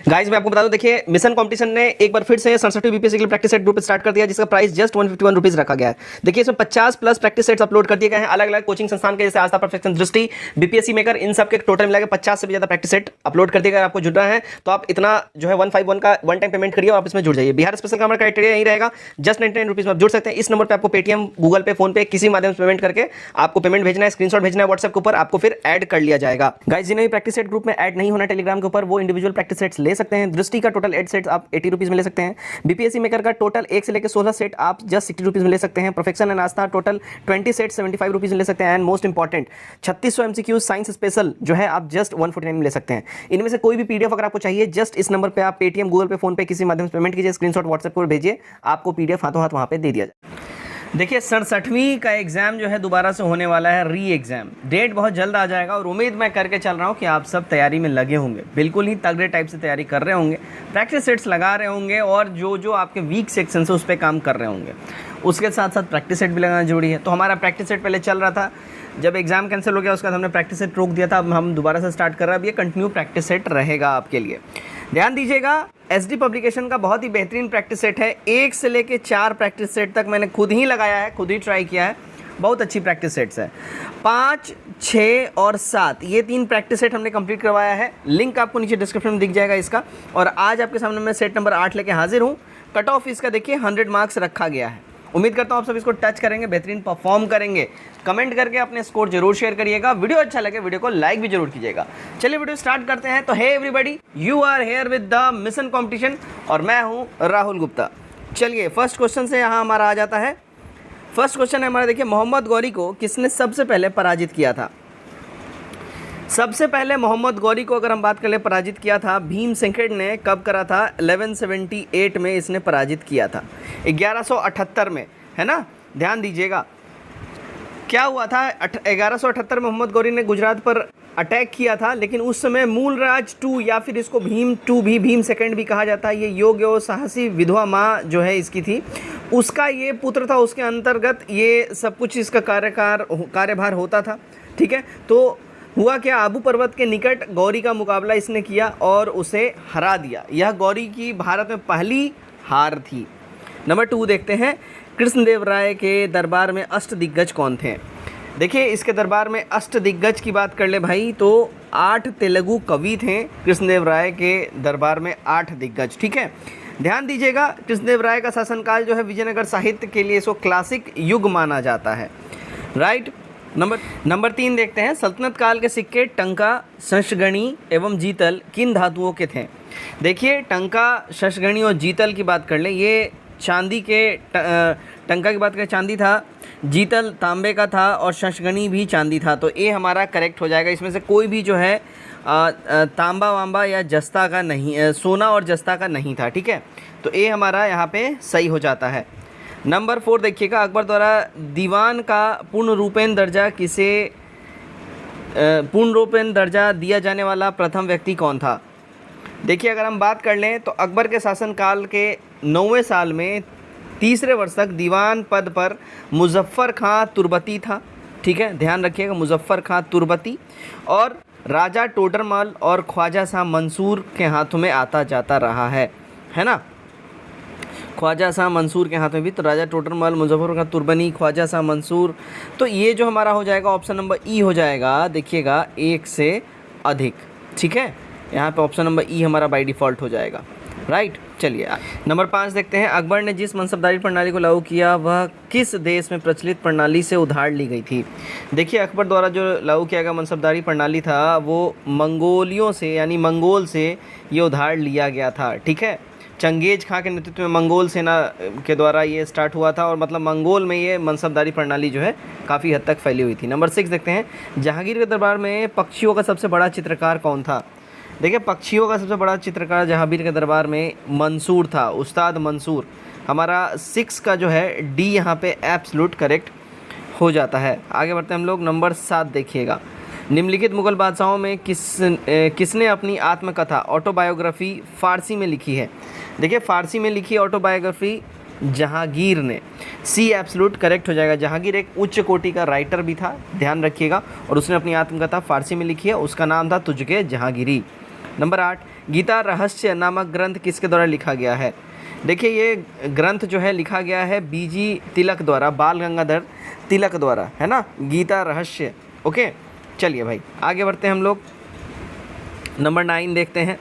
Guys मैं आपको बता दूं, देखिए मिशन कंपटीशन ने एक बार फिर से 67वीं बीपीएससी के लिए प्रैक्टिस सेट ग्रुप स्टार्ट कर दिया, जिसका प्राइस जस्ट 151 रुपीज रखा गया है। देखिए इसमें 50 प्लस प्रैक्टिस सेट्स अपलोड कर दिए गए हैं अलग अलग कोचिंग संस्थान के, जैसे आस्था, परफेक्शन, दृष्टि, बीपीएससी मेकर, इन सब के टोटल मिलाकर 50 से भी ज्यादा प्रैक्टिस सेट अपलोड कर दिए गए। आपको जुड़ना है तो आप इतना जो है 151 का वन टाइम पेमेंट करिए और आप इसमें जुड़ जाइए। बिहार स्पेशल का हमारा क्राइटेरिया यही रहेगा, जस्ट 99 रुपीज में आप जुड़ सकते हैं। इस नंबर पर आपको पेटीएम, गूगल पे, फोन पे किसी माध्यम से पेमेंट करके आपको पेमेंट भेजना है, स्क्रीनशॉट भेजना है व्हाट्सएप के ऊपर, आपको फिर ऐड कर लिया जाएगा। गाइस जिन्हें भी प्रैक्टिस सेट ग्रुप में ऐड नहीं होना टेलीग्राम के ऊपर, वो इंडिविजुअल प्रैक्टिस सेट्स ले सकते हैं। दृष्टि का टोटल 8 सेट्स आप 80 रुपीज में ले सकते हैं। बीपीएससी मेकर का टोटल 1 से लेकर 16 सेट आप जस्ट 60 रुपीज में ले सकते हैं। Perfection and Aastha total 20 set 75 rupees में ले सकते हैं। And most important 3600 MCQ science special जो है आप जस्ट 149 में ले सकते हैं। इनमें से कोई भी पीडीएफ अगर आपको चाहिए, जस्ट इस नंबर पे आप पेटीएम, गूगल पे, फोन पे किसी माध्यम से पेमेंट कीजिए, स्क्रीनशॉट व्हाट्सएप पर भेजिए, आपको पीडीएफ हाथों हाथ वहां पे दे दिया जाए। देखिए 67वीं का एग्ज़ाम जो है दोबारा से होने वाला है, री एग्ज़ाम। डेट बहुत जल्द आ जाएगा और उम्मीद मैं करके चल रहा हूँ कि आप सब तैयारी में लगे होंगे, बिल्कुल ही तगड़े टाइप से तैयारी कर रहे होंगे, प्रैक्टिस सेट्स लगा रहे होंगे और जो आपके वीक सेक्शन है उस पर काम कर रहे होंगे। उसके साथ साथ प्रैक्टिस सेट भी लगाना जरूरी है। तो हमारा प्रैक्टिस सेट पहले चल रहा था, जब एग्ज़ाम कैंसिल हो गया उसके बाद हमने प्रैक्टिस सेट रोक दिया था। अब हम दोबारा से स्टार्ट कर रहे हैं। अब ये कंटिन्यू प्रैक्टिस सेट रहेगा आपके लिए। ध्यान दीजिएगा, एसडी पब्लिकेशन का बहुत ही बेहतरीन प्रैक्टिस सेट है। 1 से लेके 4 प्रैक्टिस सेट तक मैंने खुद ही लगाया है, खुद ही ट्राई किया है। बहुत अच्छी प्रैक्टिस सेट्स है। 5, 6 और 7 ये 3 प्रैक्टिस सेट हमने कंप्लीट करवाया है। लिंक आपको नीचे डिस्क्रिप्शन में दिख जाएगा इसका। और आज आपके सामने मैं सेट नंबर 8 लेके हाजिर हूँ। कट ऑफ इसका देखिए 100 मार्क्स रखा गया है। उम्मीद करता हूँ आप सब इसको टच करेंगे, बेहतरीन परफॉर्म करेंगे। कमेंट करके अपने स्कोर जरूर शेयर करिएगा। वीडियो अच्छा लगे वीडियो को लाइक भी जरूर कीजिएगा। चलिए वीडियो स्टार्ट करते हैं। तो hey everybody, you are here with the mission competition और मैं हूँ राहुल गुप्ता। चलिए फर्स्ट क्वेश्चन से यहाँ हमारा आ जाता है। फर्स्ट क्वेश्चन है हमारा, देखिए मोहम्मद गौरी को किसने सबसे पहले पराजित किया था? सबसे पहले मोहम्मद गौरी को अगर हम बात कर ले, पराजित किया था भीम सेनखेड़ ने। कब करा था? 1178 में इसने पराजित किया था, 1178 में, है ना। ध्यान दीजिएगा क्या हुआ था। 1178 में मोहम्मद गौरी ने गुजरात पर अटैक किया था, लेकिन उस समय मूलराज टू या फिर इसको भीम टू भी, भीम सेकंड भी कहा जाता है, ये योग्य और साहसी विधवा माँ जो है इसकी थी, उसका ये पुत्र था। उसके अंतर्गत ये सब कुछ इसका कार्यभार होता था। ठीक है, तो हुआ क्या, आबू पर्वत के निकट गौरी का मुकाबला इसने किया और उसे हरा दिया। यह गौरी की भारत में पहली हार थी। नंबर 2 देखते हैं, कृष्णदेव राय के दरबार में अष्टदिग्गज कौन थे? देखिए इसके दरबार में अष्टदिग्गज की बात कर ले भाई तो 8 तेलुगु कवि थे कृष्णदेव राय के दरबार में, 8 दिग्गज। ठीक है, ध्यान दीजिएगा, कृष्णदेव राय का शासनकाल जो है विजयनगर साहित्य के लिए इसको क्लासिक युग माना जाता है। राइट। नंबर 3 देखते हैं, सल्तनत काल के सिक्के टंका, शंशगणी एवं जीतल किन धातुओं के थे? देखिए टंका, शंशगणी और जीतल की बात कर लें, ये चांदी के, टंका की बात करें चांदी था, जीतल तांबे का था और शंशगणी भी चांदी था। तो ये हमारा करेक्ट हो जाएगा। इसमें से कोई भी जो है तांबा वांबा या जस्ता का नहीं, सोना और जस्ता का नहीं था। ठीक है, तो ये हमारा यहाँ पे सही हो जाता है। नंबर 4 देखिएगा, अकबर द्वारा दीवान का पूर्ण रूपेण दर्जा दिया जाने वाला प्रथम व्यक्ति कौन था? देखिए अगर हम बात कर लें तो अकबर के शासनकाल के 9वें साल में 3रे वर्ष तक दीवान पद पर मुजफ्फर खां तुर्बती था। ठीक है, ध्यान रखिएगा, मुजफ्फर खां तुर्बती, और राजा टोडरमल और ख्वाजा शाह मंसूर के हाथों में आता जाता रहा है ना। ख्वाजा शाह मंसूर के हाथ में भी, तो राजा टोडरमल, मुजफ्फर खां तुर्बनी, ख्वाजा शाह मंसूर। तो ये जो हमारा हो जाएगा ऑप्शन नंबर ई हो जाएगा। देखिएगा 1 से अधिक। ठीक है, यहाँ पे ऑप्शन नंबर ई हमारा बाय डिफ़ॉल्ट हो जाएगा। राइट। चलिए नंबर 5 देखते हैं, अकबर ने जिस मनसबदारी प्रणाली को लागू किया वह किस देश में प्रचलित प्रणाली से उधार ली गई थी? देखिए अकबर द्वारा जो लागू किया गया मनसबदारी प्रणाली था वो मंगोलियों से, यानी मंगोल से ये उधार लिया गया था। ठीक है, चंगेज खां के नेतृत्व में मंगोल सेना के द्वारा ये स्टार्ट हुआ था और मतलब मंगोल में ये मनसबदारी प्रणाली जो है काफ़ी हद तक फैली हुई थी। नंबर 6 देखते हैं, जहांगीर के दरबार में पक्षियों का सबसे बड़ा चित्रकार कौन था? देखिए पक्षियों का सबसे बड़ा चित्रकार जहांगीर के दरबार में मंसूर था, उस्ताद मंसूर। हमारा 6 का जो है डी यहाँ पे एब्सोल्यूट करेक्ट हो जाता है। आगे बढ़ते हैं हम लोग। नंबर 7 देखिएगा, निम्नलिखित मुगल बादशाहों में किसने अपनी आत्मकथा ऑटोबायोग्राफी फ़ारसी में लिखी है? देखिए फ़ारसी में लिखी ऑटोबायोग्राफी जहांगीर ने, सी एब्सोल्यूट करेक्ट हो जाएगा। जहांगीर एक उच्च कोटि का राइटर भी था, ध्यान रखिएगा, और उसने अपनी आत्मकथा फ़ारसी में लिखी है। उसका नाम था तुझके जहांगीरी। नंबर 8, गीता रहस्य नामक ग्रंथ किसके द्वारा लिखा गया है? देखिए ये ग्रंथ जो है लिखा गया है बीजी तिलक द्वारा, बाल गंगाधर तिलक द्वारा, है ना, गीता रहस्य। ओके, चलिए भाई आगे बढ़ते हैं हम लोग। नंबर 9 देखते हैं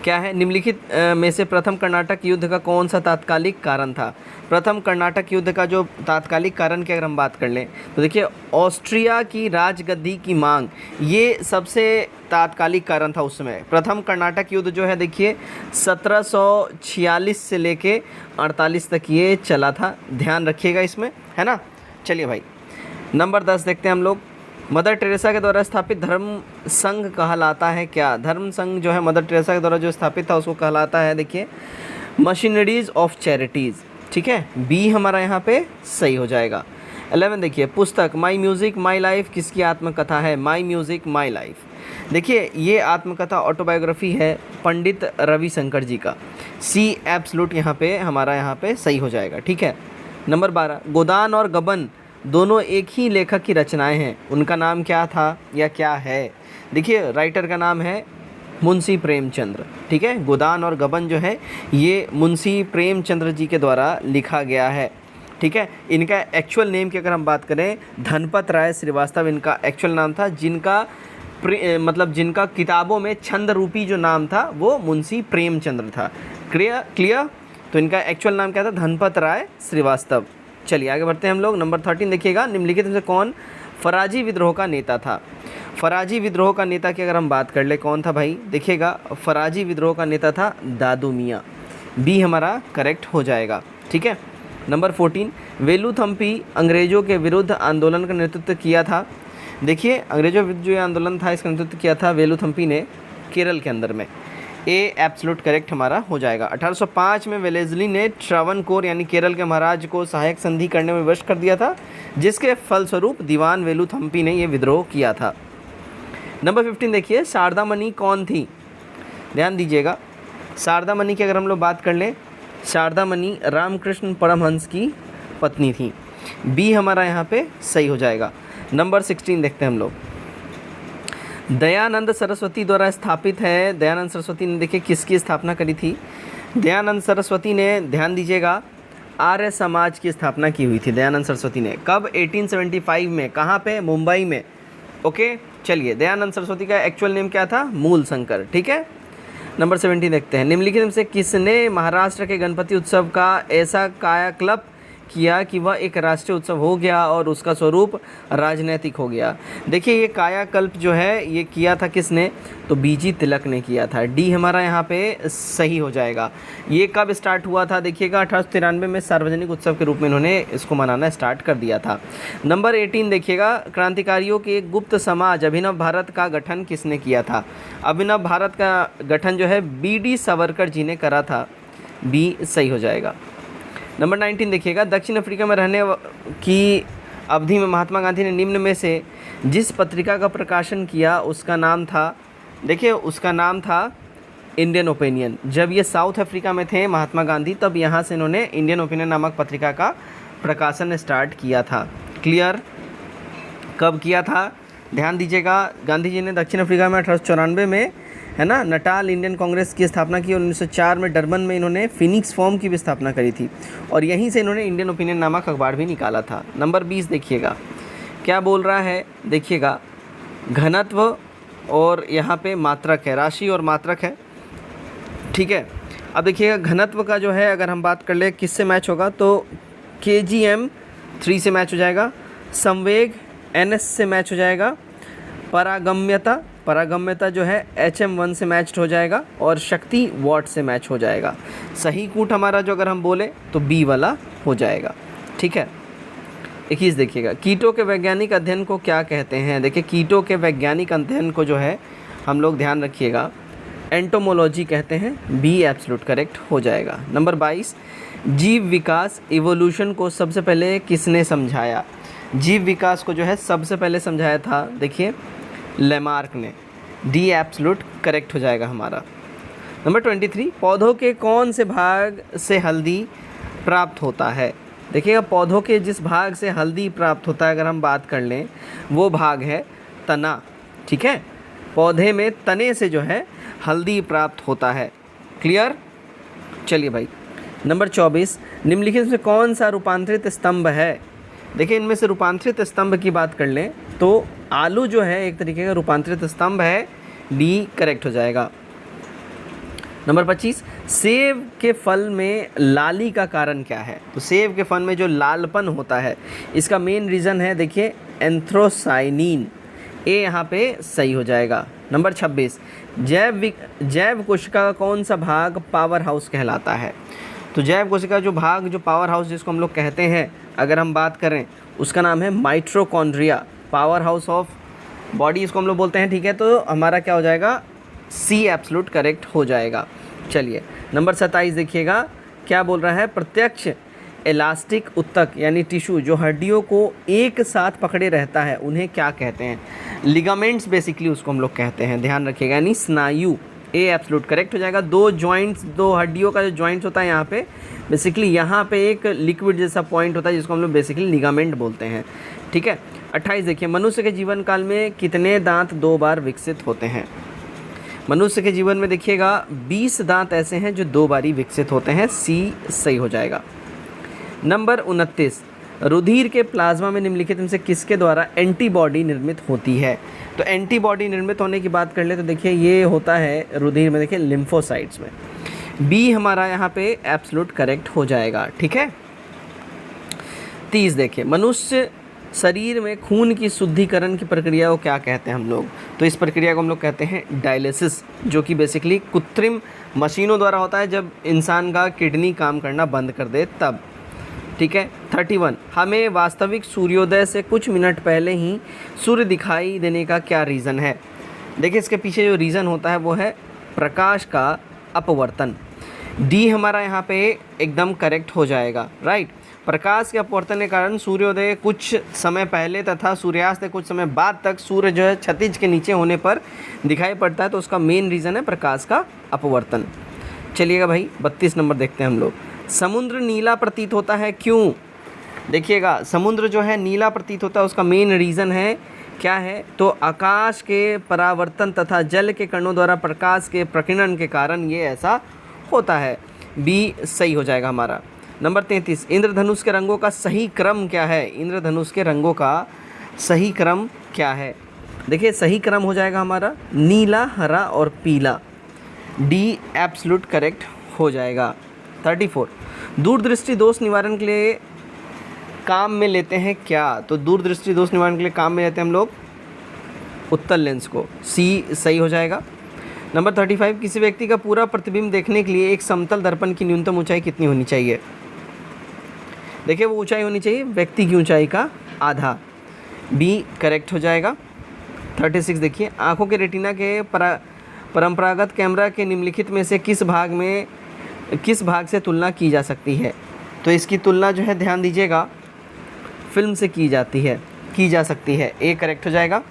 क्या है। निम्नलिखित में से प्रथम कर्नाटक युद्ध का कौन सा तात्कालिक कारण था? प्रथम कर्नाटक युद्ध का जो तात्कालिक कारण की अगर हम बात कर लें तो देखिए ऑस्ट्रिया की राजगद्दी की मांग, ये सबसे तात्कालिक कारण था उस समय। प्रथम कर्नाटक युद्ध जो है देखिए 1746 से लेके 48 तक ये चला था, ध्यान रखिएगा इसमें, है ना। चलिए भाई नंबर 10 देखते हैं हम लोग। मदर टेरेसा के द्वारा स्थापित धर्म संघ कहलाता है क्या? धर्म संघ जो है मदर टेरेसा के द्वारा जो स्थापित था उसको कहलाता है देखिए मशीनरीज ऑफ चैरिटीज़, ठीक है, बी हमारा यहाँ पे सही हो जाएगा। 11 देखिए, पुस्तक माई म्यूज़िक माई लाइफ किसकी आत्मकथा है? माई म्यूज़िक माई लाइफ। देखिए ये आत्मकथा ऑटोबायोग्राफी है पंडित रविशंकर जी का, सी एब्सोल्यूट यहाँ पे हमारा यहाँ पे सही हो जाएगा, ठीक है। नंबर 12, गोदान और गबन दोनों एक ही लेखक की रचनाएं हैं, उनका नाम क्या था या क्या है? देखिए राइटर का नाम है मुंशी प्रेमचंद्र, ठीक है। गोदान और गबन जो है ये मुंशी प्रेमचंद्र जी के द्वारा लिखा गया है, ठीक है। इनका एक्चुअल नेम की अगर हम बात करें धनपत राय श्रीवास्तव इनका एक्चुअल नाम था, जिनका मतलब जिनका किताबों में छंद रूपी जो नाम था वो मुंशी प्रेमचंद्र था। क्लियर? तो इनका एक्चुअल नाम क्या था? धनपत राय श्रीवास्तव। चलिए आगे बढ़ते हैं हम लोग। नंबर 13 देखिएगा, निम्नलिखित में से कौन फराजी विद्रोह का नेता था? फराजी विद्रोह का नेता की अगर हम बात कर ले कौन था भाई? देखिएगा फराजी विद्रोह का नेता था दादू मियाँ, बी हमारा करेक्ट हो जाएगा, ठीक है। नंबर 14, वेलुथम्पी अंग्रेज़ों के विरुद्ध आंदोलन का नेतृत्व किया था। देखिए अंग्रेज़ों के विरुद्ध जो आंदोलन था इसका नेतृत्व किया था वेलुथम्पी ने, केरल के अंदर में, ए एब्सोल्यूट करेक्ट हमारा हो जाएगा। 1805 में वेलेस्ली ने ट्रावनकोर यानी केरल के महाराज को सहायक संधि करने में विवश कर दिया था, जिसके फलस्वरूप दीवान वेलुथम्पी ने यह विद्रोह किया था। नंबर 15 देखिए, शारदा मणि कौन थी? ध्यान दीजिएगा, शारदा मणि की अगर हम लोग बात कर लें, शारदा मणि रामकृष्ण परमहंस की पत्नी थी, बी हमारा यहाँ पे सही हो जाएगा। नंबर 16 देखते हैं हम लोग, दयानंद सरस्वती द्वारा स्थापित है। दयानंद सरस्वती ने देखिए किसकी स्थापना करी थी? दयानंद सरस्वती ने, ध्यान दीजिएगा, आर्य समाज की स्थापना की हुई थी दयानंद सरस्वती ने। कब? 1875 में। कहाँ पे? मुंबई में। ओके, चलिए दयानंद सरस्वती का एक्चुअल नेम क्या था? मूल शंकर, ठीक है। नंबर 17 देखते हैं, निम्नलिखित में से किसने महाराष्ट्र के गणपति उत्सव का ऐसा कायाकल्प किया कि वह एक राष्ट्रीय उत्सव हो गया और उसका स्वरूप राजनीतिक हो गया? देखिए ये कायाकल्प जो है ये किया था किसने? तो बीजी तिलक ने किया था, डी हमारा यहाँ पे सही हो जाएगा। ये कब स्टार्ट हुआ था? देखिएगा 1893 में सार्वजनिक उत्सव के रूप में इन्होंने इसको मनाना स्टार्ट कर दिया था। नंबर 18 देखिएगा, क्रांतिकारियों के एक गुप्त समाज अभिनव भारत का गठन किसने किया था? अभिनव भारत का गठन जो है BD सावरकर जी ने करा था, बी सही हो जाएगा। नंबर 19 देखिएगा, दक्षिण अफ्रीका में रहने की अवधि में महात्मा गांधी ने निम्न में से जिस पत्रिका का प्रकाशन किया उसका नाम था? देखिए उसका नाम था इंडियन ओपिनियन। जब ये साउथ अफ्रीका में थे महात्मा गांधी तब यहाँ से इन्होंने इंडियन ओपिनियन नामक पत्रिका का प्रकाशन स्टार्ट किया था। क्लियर? कब किया था? ध्यान दीजिएगा, गांधी जी ने दक्षिण अफ्रीका में 1894 में, है ना, नटाल इंडियन कांग्रेस की स्थापना की और 1904 में डरबन में इन्होंने फिनिक्स फॉर्म की भी स्थापना करी थी और यहीं से इन्होंने इंडियन ओपिनियन नामक अखबार भी निकाला था। नंबर 20 देखिएगा क्या बोल रहा है? देखिएगा घनत्व और यहाँ पे मात्रक है, राशि और मात्रक है, ठीक है। अब देखिएगा घनत्व का जो है अगर हम बात कर ले किससे मैच होगा तो kgm 3 से मैच हो जाएगा, संवेग ns से मैच हो जाएगा, परागम्यता जो है HM1 से मैच हो जाएगा और शक्ति वाट से मैच हो जाएगा। सही कूट हमारा जो अगर हम बोले तो बी वाला हो जाएगा, ठीक है। 21 देखिएगा, कीटों के वैज्ञानिक अध्ययन को क्या कहते हैं? देखिए कीटों के वैज्ञानिक अध्ययन को जो है हम लोग ध्यान रखिएगा एंटोमोलॉजी कहते हैं, बी एब्सोल्यूट करेक्ट हो जाएगा। नंबर 22, जीव विकास इवोल्यूशन को सबसे पहले किसने समझाया? जीव विकास को जो है सबसे पहले समझाया था देखिए लेमार्क ने, डी एब्सोल्यूट करेक्ट हो जाएगा हमारा। नंबर 23, पौधों के कौन से भाग से हल्दी प्राप्त होता है? देखिएगा पौधों के जिस भाग से हल्दी प्राप्त होता है अगर हम बात कर लें वो भाग है तना, ठीक है। पौधे में तने से जो है हल्दी प्राप्त होता है। क्लियर? चलिए भाई, नंबर 24, निम्नलिखित में कौन सा रूपांतरित स्तंभ है? देखिए, इनमें से रूपांतरित स्तंभ की बात कर लें तो आलू जो है एक तरीके का रूपांतरित स्तंभ है, डी करेक्ट हो जाएगा। नंबर 25, सेब के फल में लाली का कारण क्या है? तो सेब के फल में जो लालपन होता है इसका मेन रीज़न है, देखिए, एंथ्रोसाइनिन। ए यहाँ पे सही हो जाएगा। नंबर 26, जैव कोशिका का कौन सा भाग पावर हाउस कहलाता है? तो जैव कोशिका जो भाग, जो पावर हाउस जिसको हम लोग कहते हैं, अगर हम बात करें, उसका नाम है mitochondria. Power house of body इसको हम लोग बोलते हैं। ठीक है, तो हमारा क्या हो जाएगा? सी एब्सोल्यूट करेक्ट हो जाएगा। चलिए, नंबर 27 देखिएगा, क्या बोल रहा है? प्रत्यक्ष इलास्टिक ऊतक यानी टिश्यू जो हड्डियों को एक साथ पकड़े रहता है, उन्हें क्या कहते हैं? लिगामेंट्स बेसिकली उसको हम लोग कहते हैं, ध्यान रखिएगा, यानी स्नायु। ए एब्सोल्यूट करेक्ट हो जाएगा। दो जॉइंट्स, दो हड्डियों का जो जॉइंट्स होता है यहाँ पे, बेसिकली यहाँ पे एक लिक्विड जैसा पॉइंट होता है जिसको हम लोग बेसिकली लिगामेंट बोलते हैं। ठीक है। 28 देखिए, मनुष्य के जीवन काल में कितने दांत 2 बार विकसित होते हैं? मनुष्य के जीवन में देखिएगा 20 दांत ऐसे हैं जो 2 बारी विकसित होते हैं। सी सही हो जाएगा। नंबर 29, रुधिर के प्लाज्मा में निम्नलिखित में से किसके द्वारा एंटीबॉडी निर्मित होती है? तो एंटीबॉडी निर्मित होने की बात कर ले तो देखिए ये होता है रुधिर में, देखिए लिम्फोसाइट्स में। बी हमारा यहाँ पे एब्सोल्यूट करेक्ट हो जाएगा। ठीक है। 30 देखिए, मनुष्य शरीर में खून की शुद्धिकरण की प्रक्रिया को क्या कहते हैं हम लोग? तो इस प्रक्रिया को हम लोग कहते हैं डायलिसिस, जो कि बेसिकली कृत्रिम मशीनों द्वारा होता है जब इंसान का किडनी काम करना बंद कर दे तब। ठीक है। 31, हमें वास्तविक सूर्योदय से कुछ मिनट पहले ही सूर्य दिखाई देने का क्या रीज़न है? देखिए, इसके पीछे जो रीज़न होता है वो है प्रकाश का अपवर्तन। डी हमारा यहाँ पे एकदम करेक्ट हो जाएगा। राइट, प्रकाश के अपवर्तन के कारण सूर्योदय कुछ समय पहले तथा सूर्यास्त के कुछ समय बाद तक सूर्य जो है क्षितिज के नीचे होने पर दिखाई पड़ता है, तो उसका मेन रीज़न है प्रकाश का अपवर्तन। चलिएगा भाई, 32 नंबर देखते हैं हम लोग। समुद्र नीला प्रतीत होता है, क्यों? देखिएगा, समुद्र जो है नीला प्रतीत होता है, उसका मेन रीज़न है क्या है? तो आकाश के परावर्तन तथा जल के कणों द्वारा प्रकाश के प्रकीर्णन के कारण ये ऐसा होता है। बी सही हो जाएगा हमारा। नंबर 33, इंद्रधनुष के रंगों का सही क्रम क्या है? इंद्रधनुष के रंगों का सही क्रम क्या है? देखिए, सही क्रम हो जाएगा हमारा नीला, हरा और पीला। डी एब्सोल्यूट करेक्ट हो जाएगा। 34, दूरदृष्टि दोष निवारण के लिए काम में लेते हैं क्या? तो दूरदृष्टि दोष निवारण के लिए काम में लेते हैं हम लोग उत्तल लेंस को। सी सही हो जाएगा। नंबर 35, किसी व्यक्ति का पूरा प्रतिबिंब देखने के लिए एक समतल दर्पण की न्यूनतम ऊंचाई कितनी होनी चाहिए? देखिए, वो ऊंचाई होनी चाहिए व्यक्ति की ऊंचाई का आधा। बी करेक्ट हो जाएगा। 36 देखिए, आंखों के रेटिना के परंपरागत कैमरा के निम्नलिखित में से किस भाग से तुलना की जा सकती है? तो इसकी तुलना जो है, ध्यान दीजिएगा, फिल्म से की जा सकती है। ए करेक्ट हो जाएगा।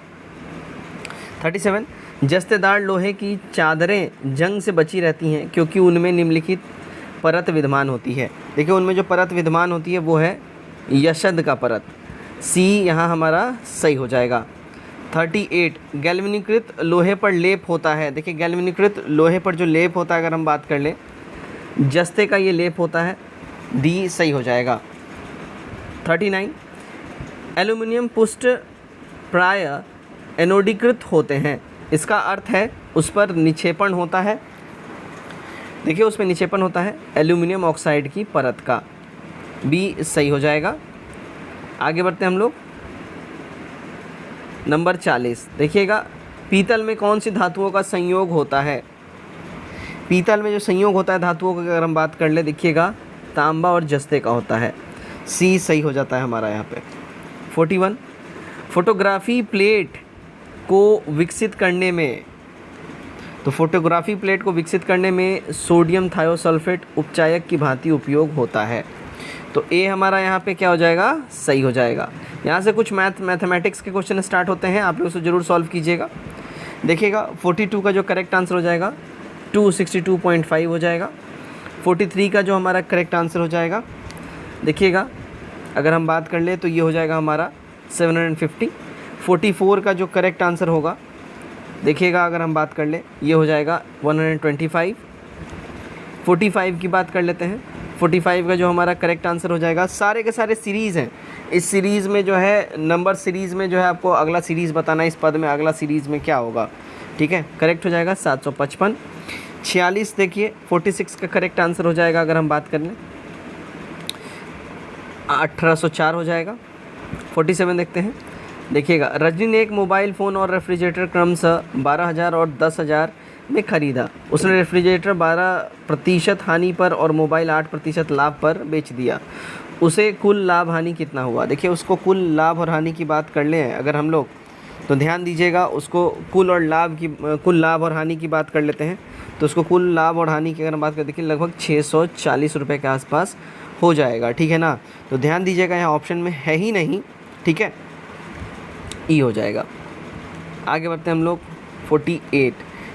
37, जस्तेदार लोहे की चादरें जंग से बची रहती हैं क्योंकि उनमें निम्नलिखित परत विद्यमान होती है। देखिए, उनमें जो परत विद्यमान होती है वो है यशद का परत। सी यहाँ हमारा सही हो जाएगा। 38, गैल्वेनीकृत लोहे पर लेप होता है। देखिए, गैल्वेनीकृत लोहे पर जो लेप होता है, अगर हम बात कर लें, जस्ते का ये लेप होता है। डी सही हो जाएगा। 39, एल्युमिनियम पुष्ट प्राय एनोडीकृत होते हैं। इसका अर्थ है उस पर निक्षेपण होता है। देखिए, उस पर निक्षेपण होता है एल्युमिनियम ऑक्साइड की परत का। बी सही हो जाएगा। आगे बढ़ते हैं हम लोग। नंबर 40 देखिएगा, पीतल में कौन सी धातुओं का संयोग होता है? पीतल में जो संयोग होता है धातुओं का, अगर हम बात कर ले, देखिएगा, तांबा और जस्ते का होता है। सी सही हो जाता है हमारा यहाँ पे। 41, फोटोग्राफी प्लेट को विकसित करने में, तो फोटोग्राफी प्लेट को विकसित करने में सोडियम थायोसल्फेट उपचायक की भांति उपयोग होता है। तो ए हमारा यहाँ पे क्या हो जाएगा? सही हो जाएगा। यहाँ से कुछ मैथमेटिक्स के क्वेश्चन स्टार्ट होते हैं, आप लोग उसे ज़रूर सॉल्व कीजिएगा। देखिएगा, 42 का जो करेक्ट आंसर हो जाएगा 262.5 हो जाएगा। 43 का जो हमारा करेक्ट आंसर हो जाएगा, देखिएगा, अगर हम बात कर ले तो ये हो जाएगा हमारा 750। 44 का जो करेक्ट आंसर होगा देखिएगा अगर हम बात कर ले ये हो जाएगा 125। 45 की बात कर लेते हैं। 45 का जो हमारा करेक्ट आंसर हो जाएगा। सारे के सारे सीरीज़ हैं, इस सीरीज़ में जो है नंबर सीरीज़ में जो है आपको अगला सीरीज़ बताना है, इस पद में अगला सीरीज़ में क्या होगा, ठीक है। करेक्ट हो जाएगा 755। 46 देखिए 46 का करेक्ट आंसर हो जाएगा अगर हम बात कर लें 1804 हो जाएगा। 47 देखते हैं। देखिएगा रजनी ने एक मोबाइल फ़ोन और रेफ्रिजरेटर क्रमशः 12,000 और 10,000 में ख़रीदा। उसने रेफ्रिजरेटर 12% हानि पर और मोबाइल 8% लाभ पर बेच दिया। उसे कुल लाभ हानि कितना हुआ। देखिए उसको कुल लाभ और हानि की बात कर ले हैं अगर हम लोग, तो ध्यान दीजिएगा उसको कुल लाभ और हानि की बात कर लेते हैं। तो उसको कुल लाभ और हानि की अगर हम बात करें देखिए लगभग 640 रुपये के आसपास हो जाएगा, ठीक है ना। तो ध्यान दीजिएगा यहाँ ऑप्शन में है ही नहीं, ठीक है, ई हो जाएगा। आगे बढ़ते हैं हम लोग 48।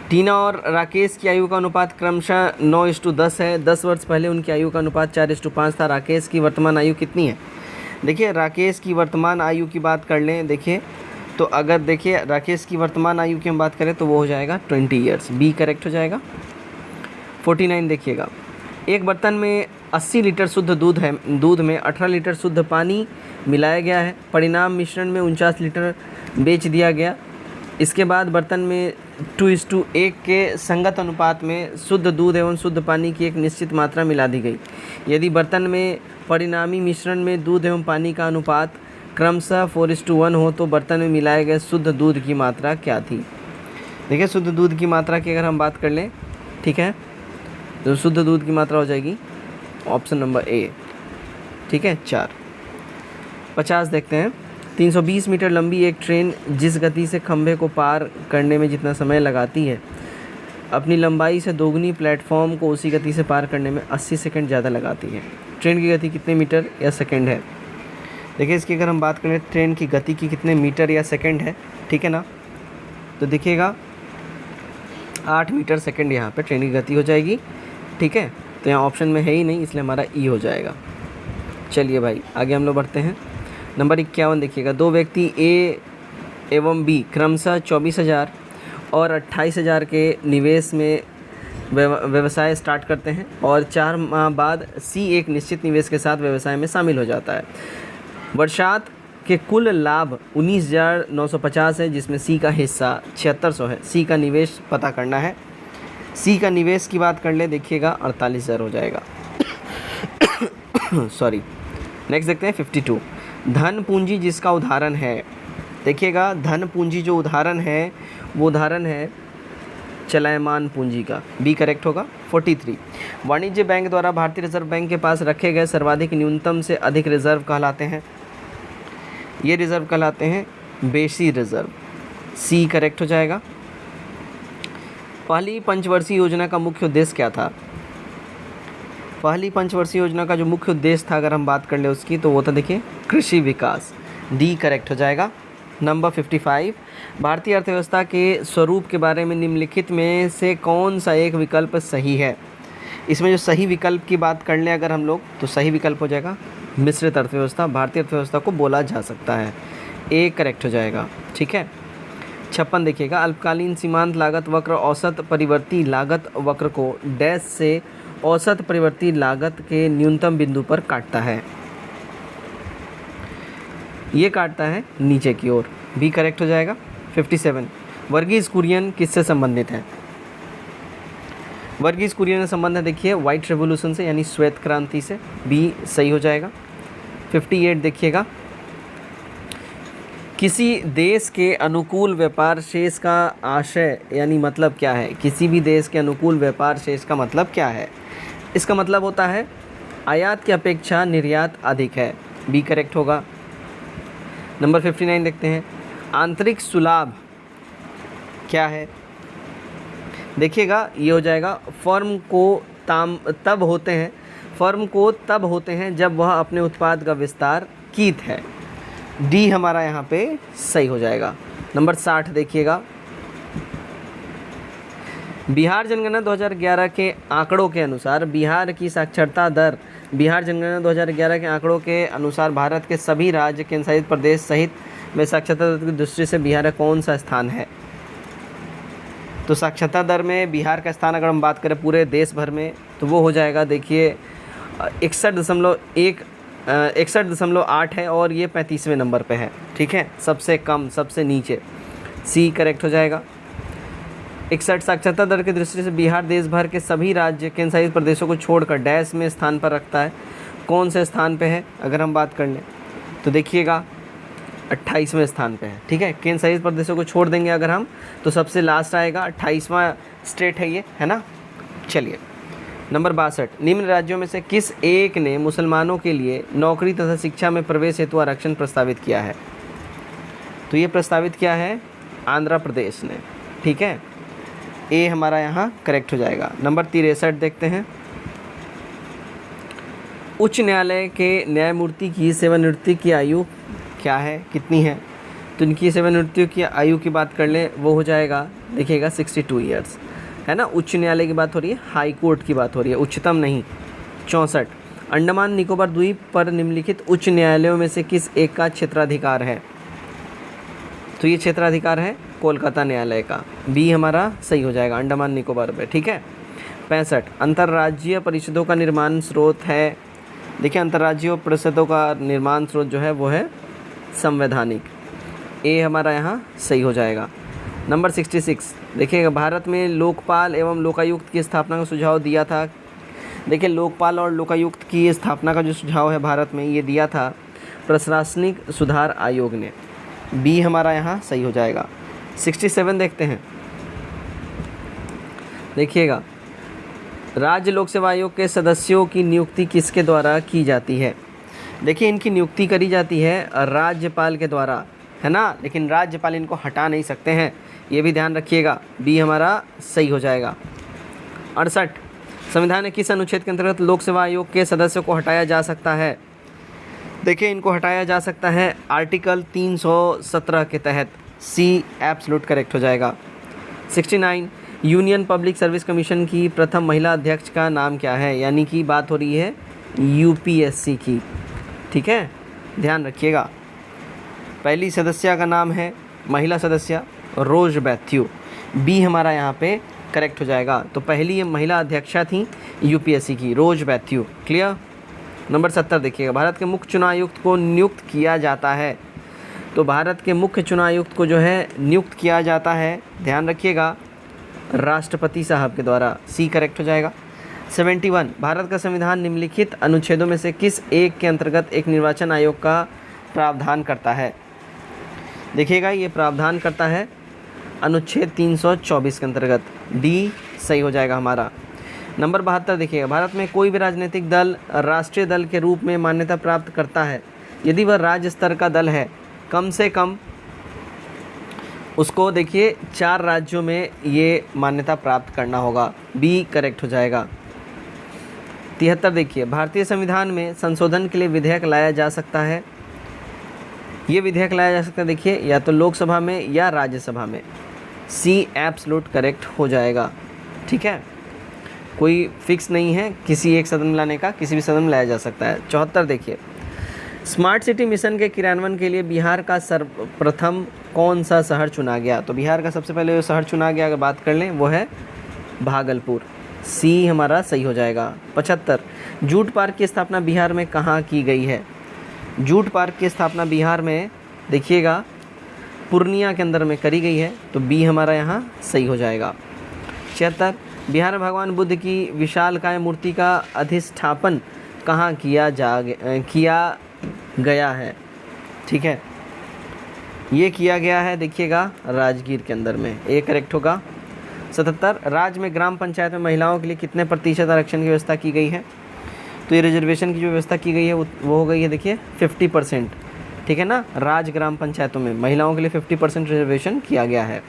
टीना और राकेश की आयु का अनुपात क्रमशः 9:10 है। 10 वर्ष पहले उनकी आयु का अनुपात 4:5 था। राकेश की वर्तमान आयु कितनी है। देखिए राकेश की वर्तमान आयु की बात कर लें, देखिए तो अगर देखिए राकेश की वर्तमान आयु की हम बात करें तो वो हो जाएगा 20 ईयर्स, बी करेक्ट हो जाएगा। 49 देखिएगा एक बर्तन में 80 लीटर शुद्ध दूध है, दूध में 18 लीटर शुद्ध पानी मिलाया गया है। परिणाम मिश्रण में 49 लीटर बेच दिया गया। इसके बाद बर्तन में 2:1 के संगत अनुपात में शुद्ध दूध एवं शुद्ध पानी की एक निश्चित मात्रा मिला दी गई। यदि बर्तन में परिणामी मिश्रण में दूध एवं पानी का अनुपात क्रमशः 4:1 हो तो बर्तन में मिलाए गए शुद्ध दूध की मात्रा क्या थी। देखिए शुद्ध दूध की मात्रा की अगर हम बात कर लें, ठीक है, तो शुद्ध दूध की मात्रा हो जाएगी ऑप्शन नंबर ए, ठीक है 4। 50 देखते हैं। 320 मीटर लंबी एक ट्रेन जिस गति से खंभे को पार करने में जितना समय लगाती है, अपनी लंबाई से दोगुनी प्लेटफॉर्म को उसी गति से पार करने में 80 सेकंड ज़्यादा लगाती है। ट्रेन की गति कितने मीटर या सेकंड है। देखिए इसकी अगर हम बात करें ट्रेन की गति की कितने मीटर या सेकंड है, ठीक है ना, तो देखिएगा 8 मीटर सेकंड यहाँ पे ट्रेन की गति हो जाएगी, ठीक है। तो यहाँ ऑप्शन में है ही नहीं, इसलिए हमारा ई हो जाएगा। चलिए भाई आगे हम लोग बढ़ते हैं। नंबर 51 देखिएगा दो व्यक्ति ए एवं बी क्रमशः 24,000 और 28,000 के निवेश में व्यवसाय स्टार्ट करते हैं और 4 माह बाद सी एक निश्चित निवेश के साथ व्यवसाय में शामिल हो जाता है। वर्षात के कुल लाभ 19,950 है, जिसमें सी का हिस्सा 7600 है। सी का निवेश पता करना है। सी का निवेश की बात कर ले, देखिएगा 48,000 हो जाएगा। सॉरी। नेक्स्ट देखते हैं 52। धन पूंजी जिसका उदाहरण है, देखिएगा धन पूंजी जो उदाहरण है वो उदाहरण है चलायमान पूंजी का, बी करेक्ट होगा। 43। वाणिज्य बैंक द्वारा भारतीय रिजर्व बैंक के पास रखे गए सर्वाधिक न्यूनतम से अधिक रिजर्व कहलाते हैं। ये रिजर्व कहलाते हैं बेसी रिजर्व, सी करेक्ट हो जाएगा। पहली पंचवर्षीय योजना का मुख्य उद्देश्य क्या था। पहली पंचवर्षीय योजना का जो मुख्य उद्देश्य था अगर हम बात कर ले उसकी, तो वो था देखिए कृषि विकास, डी करेक्ट हो जाएगा। नंबर 55। भारतीय अर्थव्यवस्था के स्वरूप के बारे में निम्नलिखित में से कौन सा एक विकल्प सही है। इसमें जो सही विकल्प की बात कर लें अगर हम लोग, तो सही विकल्प हो जाएगा मिश्रित अर्थव्यवस्था। भारतीय अर्थव्यवस्था को बोला जा सकता है, ए करेक्ट हो जाएगा, ठीक है। 56 देखिएगा अल्पकालीन सीमांत लागत वक्र औसत परिवर्ती लागत वक्र को डैश से औसत परिवर्ती लागत के न्यूनतम बिंदु पर काटता है। ये काटता है नीचे की ओर, बी करेक्ट हो जाएगा। 57। वर्गीज कुरियन किससे संबंधित है। वर्गीज कुरियन का संबंध है देखिए व्हाइट रेवोल्यूशन से, यानी श्वेत क्रांति से, बी सही हो जाएगा। 58 देखिएगा किसी देश के अनुकूल व्यापार शेष का आशय यानी मतलब क्या है। किसी भी देश के अनुकूल व्यापार शेष का मतलब क्या है। इसका मतलब होता है आयात की अपेक्षा निर्यात अधिक है, बी करेक्ट होगा। नंबर 59 देखते हैं आंतरिक सुलाभ क्या है। देखिएगा ये हो जाएगा फर्म को तब होते हैं जब वह अपने उत्पाद का विस्तार कीत है, डी हमारा यहाँ पे सही हो जाएगा। नंबर 60 देखिएगा बिहार जनगणना 2011 के आंकड़ों के अनुसार बिहार की साक्षरता दर, बिहार जनगणना 2011 के आंकड़ों के अनुसार भारत के सभी राज्य केंद्र शासित प्रदेश सहित में साक्षरता दर की दृष्टि से बिहार का कौन सा स्थान है। तो साक्षरता दर में बिहार का स्थान अगर हम बात करें पूरे देश भर में तो वो हो जाएगा देखिए 61.8 है और ये 35वें नंबर पे है। ठीक है, सबसे कम, सबसे नीचे, सी करेक्ट हो जाएगा। 61 साक्षरता दर की दृष्टि से बिहार देश भर के सभी राज्य केंद्र शासित प्रदेशों को छोड़कर डैश में स्थान पर रखता है। कौन से स्थान पे है अगर हम बात कर लें तो देखिएगा 28वें स्थान पे है। ठीक है, केंद्र शासित प्रदेशों को छोड़ देंगे अगर हम तो सबसे लास्ट आएगा 28वां स्टेट है ये, है ना। चलिए नंबर 62, निम्न राज्यों में से किस एक ने मुसलमानों के लिए नौकरी तथा शिक्षा में प्रवेश हेतु आरक्षण प्रस्तावित किया है? तो ये प्रस्तावित किया है आंध्र प्रदेश ने। ठीक है, ए हमारा यहाँ करेक्ट हो जाएगा। नंबर 63 देखते हैं, उच्च न्यायालय के न्यायमूर्ति की सेवानिवृत्ति की आयु क्या है, कितनी है? तो इनकी सेवानिवृत्ति की आयु की बात कर लें वो हो जाएगा देखिएगा 62 ईयर्स, है ना। उच्च न्यायालय की बात हो रही है, हाई कोर्ट की बात हो रही है, उच्चतम नहीं। 64, अंडमान निकोबार द्वीप पर निम्नलिखित उच्च न्यायालयों में से किस एक का क्षेत्राधिकार है? तो ये क्षेत्राधिकार है कोलकाता न्यायालय का, बी हमारा सही हो जाएगा अंडमान निकोबार पे। ठीक है। 65, अंतर्राज्यीय परिषदों का निर्माण स्रोत है। देखिए अंतर्राज्यीय परिषदों का निर्माण स्रोत जो है वो है संवैधानिक, ए हमारा यहाँ सही हो जाएगा। नंबर 66 देखिएगा, भारत में लोकपाल एवं लोकायुक्त की स्थापना का सुझाव दिया था। देखिए लोकपाल और लोकायुक्त की स्थापना का जो सुझाव है भारत में ये दिया था प्रशासनिक सुधार आयोग ने, बी हमारा यहाँ सही हो जाएगा। 67 देखते हैं, देखिएगा राज्य लोक सेवा आयोग के सदस्यों की नियुक्ति किसके द्वारा की जाती है? देखिए इनकी नियुक्ति करी जाती है राज्यपाल के द्वारा, है ना, लेकिन राज्यपाल इनको हटा नहीं सकते हैं, ये भी ध्यान रखिएगा, बी हमारा सही हो जाएगा। 68, संविधान के किस अनुच्छेद के अंतर्गत लोक सेवा आयोग के सदस्यों को हटाया जा सकता है? देखिए इनको हटाया जा सकता है आर्टिकल 317 के तहत, सी एब्सोल्यूट करेक्ट हो जाएगा। 69, यूनियन पब्लिक सर्विस कमीशन की प्रथम महिला अध्यक्ष का नाम क्या है? यानी कि बात हो रही है यूपीएससी की। ठीक है, ध्यान रखिएगा, पहली सदस्य का नाम है महिला सदस्य रोज बैथ्यू, बी हमारा यहाँ पे करेक्ट हो जाएगा। तो पहली महिला अध्यक्षा थी यूपीएससी की रोज बैथ्यू। क्लियर। नंबर 70 देखिएगा, भारत के मुख्य चुनाव आयुक्त को नियुक्त किया जाता है। तो भारत के मुख्य चुनाव आयुक्त को जो है नियुक्त किया जाता है, ध्यान रखिएगा, राष्ट्रपति साहब के द्वारा, सी करेक्ट हो जाएगा। 71, भारत का संविधान निम्नलिखित अनुच्छेदों में से किस एक के अंतर्गत एक निर्वाचन आयोग का प्रावधान करता है? देखिएगा ये प्रावधान करता है अनुच्छेद 324 के अंतर्गत, डी सही हो जाएगा हमारा। नंबर 72 देखिएगा, भारत में कोई भी राजनीतिक दल राष्ट्रीय दल के रूप में मान्यता प्राप्त करता है यदि वह राज्य स्तर का दल है, कम से कम उसको देखिए 4 राज्यों में ये मान्यता प्राप्त करना होगा, बी करेक्ट हो जाएगा। 73 देखिए, भारतीय संविधान में संशोधन के लिए विधेयक लाया जा सकता है। ये विधेयक लाया जा सकता है देखिए या तो लोकसभा में या राज्यसभा में, सी एब्सोल्यूट करेक्ट हो जाएगा। ठीक है, कोई फिक्स नहीं है किसी एक सदन में लाने का, किसी भी सदन में लाया जा सकता है। 74 देखिए, स्मार्ट सिटी मिशन के क्रियान्वयन के लिए बिहार का सर्वप्रथम कौन सा शहर चुना गया? तो बिहार का सबसे पहले जो शहर चुना गया अगर बात कर लें वो है भागलपुर, सी हमारा सही हो जाएगा। 75, जूट पार्क की स्थापना बिहार में कहाँ की गई है? जूट पार्क की स्थापना बिहार में देखिएगा पूर्णिया के अंदर में करी गई है, तो बी हमारा यहाँ सही हो जाएगा। 76, बिहार में भगवान बुद्ध की विशालकाय मूर्ति का अधिष्ठापन कहाँ किया गया है? ठीक है, ये किया गया है देखिएगा राजगीर के अंदर में, ए करेक्ट होगा। 77, राज्य में ग्राम पंचायत में महिलाओं के लिए कितने प्रतिशत आरक्षण की व्यवस्था की गई है? तो ये रिजर्वेशन की जो व्यवस्था की गई है वो हो गई है देखिए 50%। ठीक है ना, राज ग्राम पंचायतों में महिलाओं के लिए 50% रिजर्वेशन किया गया है।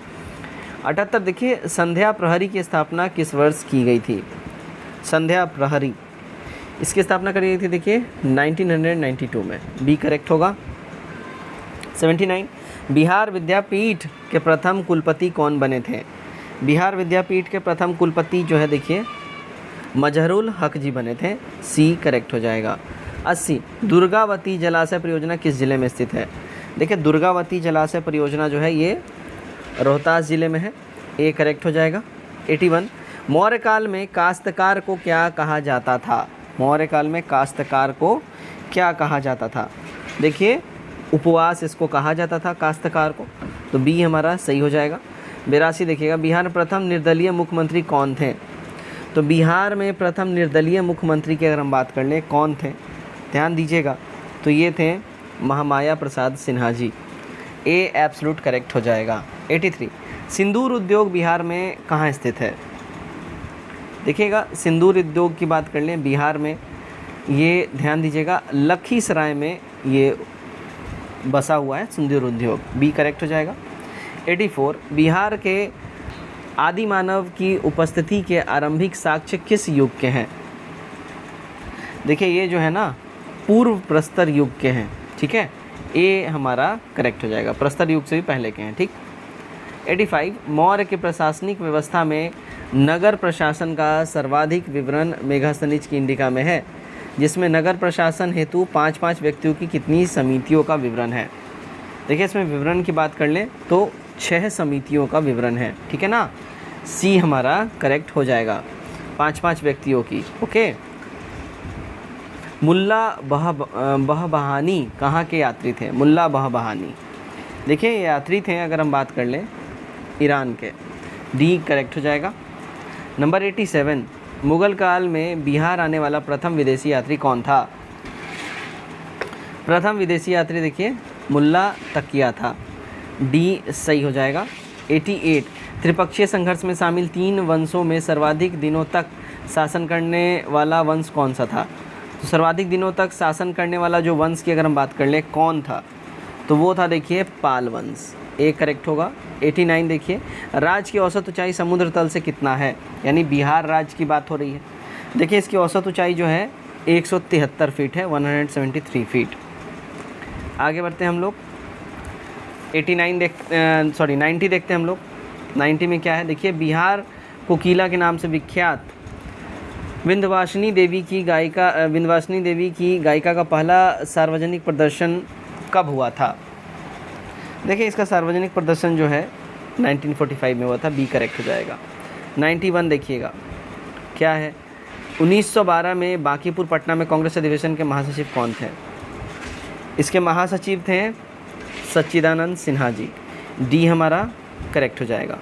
78 देखिए, संध्या प्रहरी की स्थापना किस वर्ष की गई थी? संध्या प्रहरी, इसकी स्थापना करी गई थी देखिए 1992 में, बी करेक्ट होगा। 79, बिहार विद्यापीठ के प्रथम कुलपति कौन बने थे? बिहार विद्यापीठ के प्रथम कुलपति जो है देखिए मजहरुल हक जी बने थे, सी करेक्ट हो जाएगा। 80, दुर्गावती जलाशय परियोजना किस जिले में स्थित है? देखिए दुर्गावती जलाशय परियोजना जो है ये रोहतास ज़िले में है, ए करेक्ट हो जाएगा। 81 मौर्य काल में काश्तकार को क्या कहा जाता था? मौर्य काल में काश्तकार को क्या कहा जाता था? देखिए उपवास इसको कहा जाता था काश्तकार को, तो बी हमारा सही हो जाएगा। 82 देखिएगा बिहार में प्रथम निर्दलीय मुख्यमंत्री कौन थे? तो बिहार में प्रथम निर्दलीय मुख्यमंत्री की अगर हम बात कर लें कौन थे, ध्यान दीजिएगा, तो ये थे महामाया प्रसाद सिन्हा जी। ए एब्सोल्यूट करेक्ट हो जाएगा। 83 सिंदूर उद्योग बिहार में कहाँ स्थित है? देखिएगा सिंदूर उद्योग की बात कर लें बिहार में, ये ध्यान दीजिएगा लखीसराय में ये बसा हुआ है सिंदूर उद्योग, बी करेक्ट हो जाएगा। 84 बिहार के आदि मानव की उपस्थिति के आरंभिक साक्ष्य किस युग के हैं? देखिए ये जो है ना पूर्व प्रस्तर युग के हैं, ठीक है, ए हमारा करेक्ट हो जाएगा, प्रस्तर युग से भी पहले के हैं, ठीक। 85 मौर्य के प्रशासनिक व्यवस्था में नगर प्रशासन का सर्वाधिक विवरण मेगास्थनीज की इंडिका में है, जिसमें नगर प्रशासन हेतु 5-5 व्यक्तियों की कितनी समितियों का विवरण है? देखिए इसमें विवरण की बात कर लें तो 6 समितियों का विवरण है, ठीक है ना, सी हमारा करेक्ट हो जाएगा, 5-5 व्यक्तियों की। ओके। मुल्ला बहबहानी कहाँ के यात्री थे? मुल्ला बहबहानी देखिए यात्री थे अगर हम बात कर लें ईरान के, डी करेक्ट हो जाएगा। नंबर 87 मुगल काल में बिहार आने वाला प्रथम विदेशी यात्री कौन था? प्रथम विदेशी यात्री देखिए मुल्ला तकिया था, डी सही हो जाएगा। 88 त्रिपक्षीय संघर्ष में शामिल 3 वंशों में सर्वाधिक दिनों तक शासन करने वाला वंश कौन सा था? तो सर्वाधिक दिनों तक शासन करने वाला जो वंश की अगर हम बात कर लें कौन था, तो वो था देखिए पाल वंश, ए करेक्ट होगा। 89 देखिए राज्य की औसत ऊंचाई समुद्र तल से कितना है? यानी बिहार राज्य की बात हो रही है। देखिए इसकी औसत ऊंचाई जो है 173 फीट है, 173 फीट। आगे बढ़ते हैं हम लोग 90 देखते हैं हम लोग। 90 में क्या है देखिए बिहार कोकिला के नाम से विख्यात विंध्यवासिनी देवी की गायिका का पहला सार्वजनिक प्रदर्शन कब हुआ था? देखिए इसका सार्वजनिक प्रदर्शन जो है 1945 में हुआ था, बी करेक्ट हो जाएगा। 91 देखिएगा क्या है 1912 में बांकीपुर पटना में कांग्रेस अधिवेशन के महासचिव कौन थे? इसके महासचिव थे सच्चिदानंद सिन्हा जी, डी हमारा करेक्ट हो जाएगा।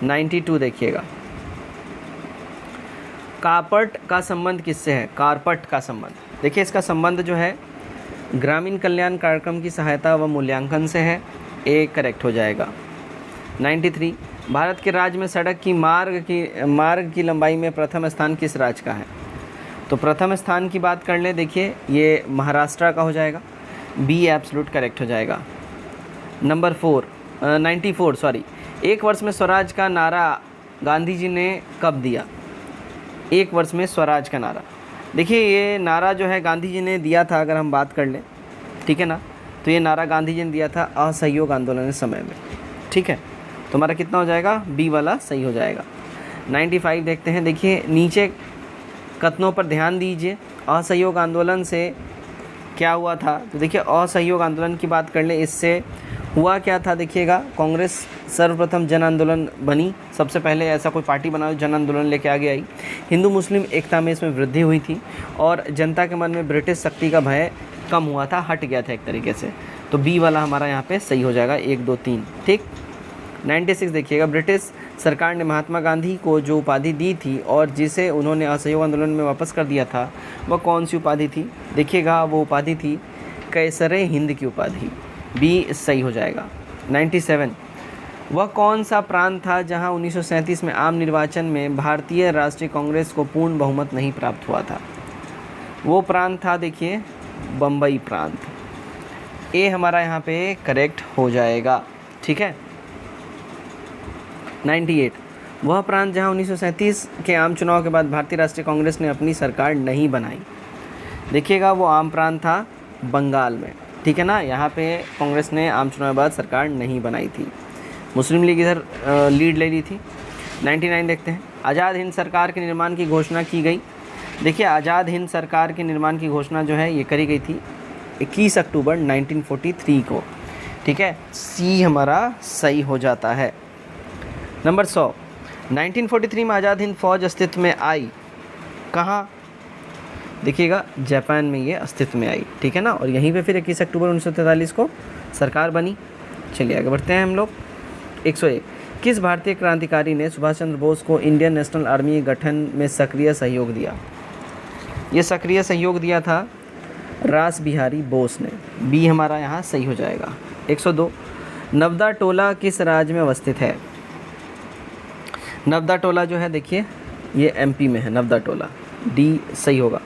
92 देखिएगा कारपट का संबंध किससे है? कारपट का संबंध देखिए इसका संबंध जो है ग्रामीण कल्याण कार्यक्रम की सहायता व मूल्यांकन से है, ए करेक्ट हो जाएगा। 93 भारत के राज्य में सड़क की मार्ग की लंबाई में प्रथम स्थान किस राज्य का है? तो प्रथम स्थान की बात कर लें देखिए ये महाराष्ट्र का हो जाएगा, बी एब्सोल्यूट करेक्ट हो जाएगा। नंबर 94 एक वर्ष में स्वराज का नारा गांधी जी ने कब दिया? एक वर्ष में स्वराज का नारा देखिए ये नारा जो है गांधी जी ने दिया था अगर हम बात कर लें, ठीक है ना, तो ये नारा गांधी जी ने दिया था असहयोग आंदोलन के समय में, ठीक है, तो हमारा कितना हो जाएगा? बी वाला सही हो जाएगा। 95 देखते हैं देखिए नीचे कथनों पर ध्यान दीजिए, असहयोग आंदोलन से क्या हुआ था? तो देखिए असहयोग आंदोलन की बात कर लें, इससे हुआ क्या था देखिएगा कांग्रेस सर्वप्रथम जन आंदोलन बनी, सबसे पहले ऐसा कोई पार्टी बना जन आंदोलन लेके आगे आई, हिंदू मुस्लिम एकता में इसमें वृद्धि हुई थी और जनता के मन में ब्रिटिश शक्ति का भय कम हुआ था, हट गया था एक तरीके से, तो बी वाला हमारा यहाँ पे सही हो जाएगा, 1 2 3, ठीक। 96 देखिएगा ब्रिटिश सरकार ने महात्मा गांधी को जो उपाधि दी थी और जिसे उन्होंने असहयोग आंदोलन में वापस कर दिया था वह कौन सी उपाधि थी? देखिएगा वो उपाधि थी कैसरे हिंद की उपाधि, बी सही हो जाएगा। 97 वह कौन सा प्रांत था जहां 1937 में आम निर्वाचन में भारतीय राष्ट्रीय कांग्रेस को पूर्ण बहुमत नहीं प्राप्त हुआ था? वो प्रांत था देखिए बम्बई प्रांत, ए हमारा यहाँ पे करेक्ट हो जाएगा, ठीक है। 98 वह प्रांत जहां 1937 के आम चुनाव के बाद भारतीय राष्ट्रीय कांग्रेस ने अपनी सरकार नहीं बनाई, देखिएगा वो आम प्रांत था बंगाल में, ठीक है ना, यहाँ पे कांग्रेस ने आम चुनाव के बाद सरकार नहीं बनाई थी, मुस्लिम लीग इधर लीड ले ली थी। 99 देखते हैं आज़ाद हिंद सरकार के निर्माण की घोषणा की गई, देखिए आज़ाद हिंद सरकार के निर्माण की घोषणा जो है ये करी गई थी 21 अक्टूबर 1943 को, ठीक है, सी हमारा सही हो जाता है। नंबर 100, 1943 में आज़ाद हिंद फौज अस्तित्व में आई, कहाँ? देखिएगा जापान में ये अस्तित्व में आई, ठीक है ना। और यहीं पे फिर 21 अक्टूबर 1943 को सरकार बनी। चलिए आगे बढ़ते हैं हम लोग। 101, किस भारतीय क्रांतिकारी ने सुभाष चंद्र बोस को इंडियन नेशनल आर्मी गठन में सक्रिय सहयोग दिया? ये सक्रिय सहयोग दिया था रास बिहारी बोस ने। बी हमारा यहाँ सही हो जाएगा। 102, नवदा टोला किस राज्य में अवस्थित है? नवदा टोला जो है देखिए ये एमपी में है, नवदा टोला। डी सही होगा।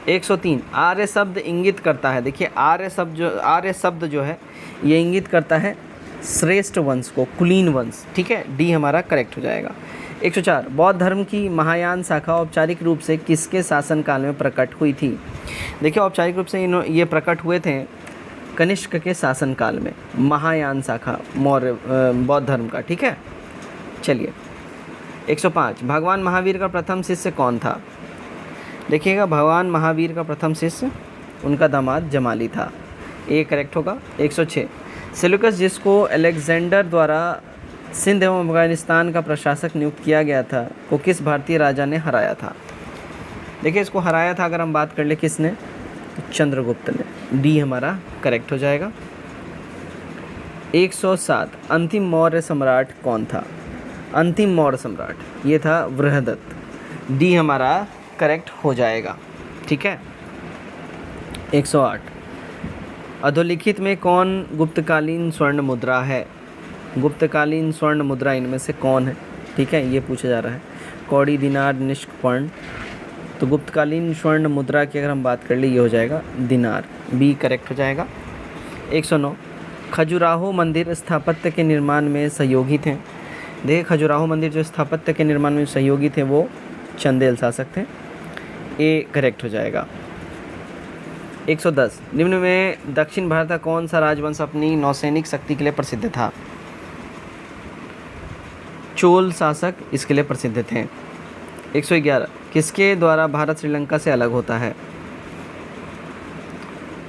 103, आर्य शब्द इंगित करता है, देखिए आर्य शब्द जो है ये इंगित करता है श्रेष्ठ वंश को, कुलीन वंश, ठीक है। डी हमारा करेक्ट हो जाएगा। 104, बौद्ध धर्म की महायान शाखा औपचारिक रूप से किसके शासनकाल में प्रकट हुई थी? देखिए औपचारिक रूप से ये प्रकट हुए थे कनिष्क के शासनकाल में, महायान शाखा मौर्य बौद्ध धर्म का, ठीक है। चलिए 105, भगवान महावीर का प्रथम शिष्य कौन था? देखिएगा भगवान महावीर का प्रथम शिष्य उनका दामाद जमाली था। ए करेक्ट होगा। 106, सेल्यूकस जिसको अलेक्जेंडर द्वारा सिंध एवं अफगानिस्तान का प्रशासक नियुक्त किया गया था को किस भारतीय राजा ने हराया था? देखिए इसको हराया था अगर हम बात कर ले किसने, तो चंद्रगुप्त ने। डी हमारा करेक्ट हो जाएगा। 107, अंतिम मौर्य सम्राट कौन था? अंतिम मौर्य सम्राट ये था बृहदत्त। डी हमारा करेक्ट हो जाएगा, ठीक है। 108, अधोलिखित में कौन गुप्तकालीन स्वर्ण मुद्रा है? गुप्तकालीन स्वर्ण मुद्रा इनमें से कौन है, ठीक है, ये पूछा जा रहा है। कौड़ी, दिनार, निष्क, पर्ण। तो गुप्तकालीन स्वर्ण मुद्रा की अगर हम बात कर ले ये हो जाएगा दिनार। बी करेक्ट हो जाएगा। 109, खजुराहो मंदिर स्थापत्य के निर्माण में सहयोगी थे। देखिए खजुराहो मंदिर जो स्थापत्य के निर्माण में सहयोगी थे वो चंदेल शासक थे। ए करेक्ट हो जाएगा। 110, निम्न में दक्षिण भारत का कौन सा राजवंश अपनी नौसैनिक शक्ति के लिए प्रसिद्ध था? चोल शासक इसके लिए प्रसिद्ध थे। 111, किसके द्वारा भारत श्रीलंका से अलग होता है?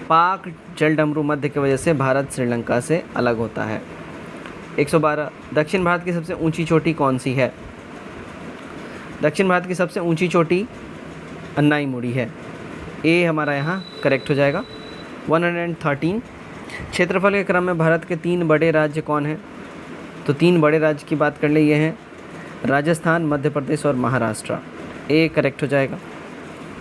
पाक जलडमरू मध्य की वजह से भारत श्रीलंका से अलग होता है। 112, दक्षिण भारत की सबसे ऊंची चोटी कौन सी है? दक्षिण भारत की सबसे ऊंची चोटी अन्नाईमुड़ी है। ए हमारा यहाँ करेक्ट हो जाएगा। 113, क्षेत्रफल के क्रम में भारत के 3 बड़े राज्य कौन हैं? तो 3 बड़े राज्य की बात कर ले ये हैं राजस्थान, मध्य प्रदेश और महाराष्ट्र। ए करेक्ट हो जाएगा।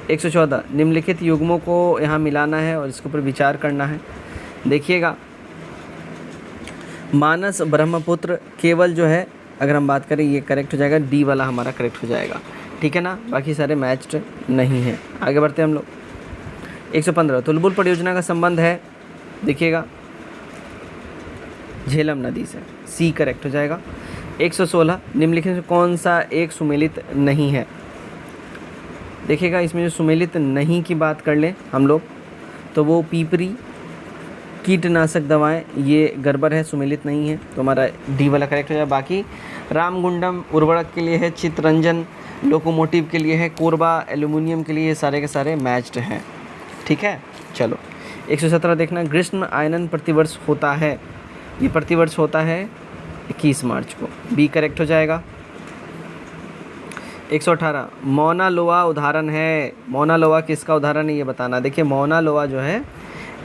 114, निम्नलिखित युग्मों को यहाँ मिलाना है और इसके ऊपर विचार करना है। देखिएगा मानस, ब्रह्मपुत्र, केवल जो है अगर हम बात करें ये करेक्ट हो जाएगा। डी वाला हमारा करेक्ट हो जाएगा, ठीक है ना, बाकी सारे मैच्ड नहीं हैं। आगे बढ़ते हैं हम लोग। 115, तुलबुल परियोजना का संबंध है देखिएगा झेलम नदी से। सी करेक्ट हो जाएगा। 116, निम्नलिखित में कौन सा एक सुमेलित नहीं है? देखिएगा इसमें जो सुमेलित नहीं की बात कर लें हम लोग तो वो पीपरी, कीटनाशक दवाएं, ये गड़बड़ है, सुमेलित नहीं है, तो हमारा डी वाला करेक्ट हो जाएगा। बाकी रामगुंडम उर्वरक के लिए है, चितरंजन लोकोमोटिव के लिए है, कोरबा एल्यूमिनियम के लिए, ये सारे के सारे मैच्ड हैं, ठीक है। चलो 117 देखना, ग्रीष्म आयनन प्रतिवर्ष होता है, ये प्रतिवर्ष होता है 21 मार्च को। बी करेक्ट हो जाएगा। 118, मौना लोआ उदाहरण है। मौना लोआ किसका उदाहरण है ये बताना। देखिए मौना लोआ जो है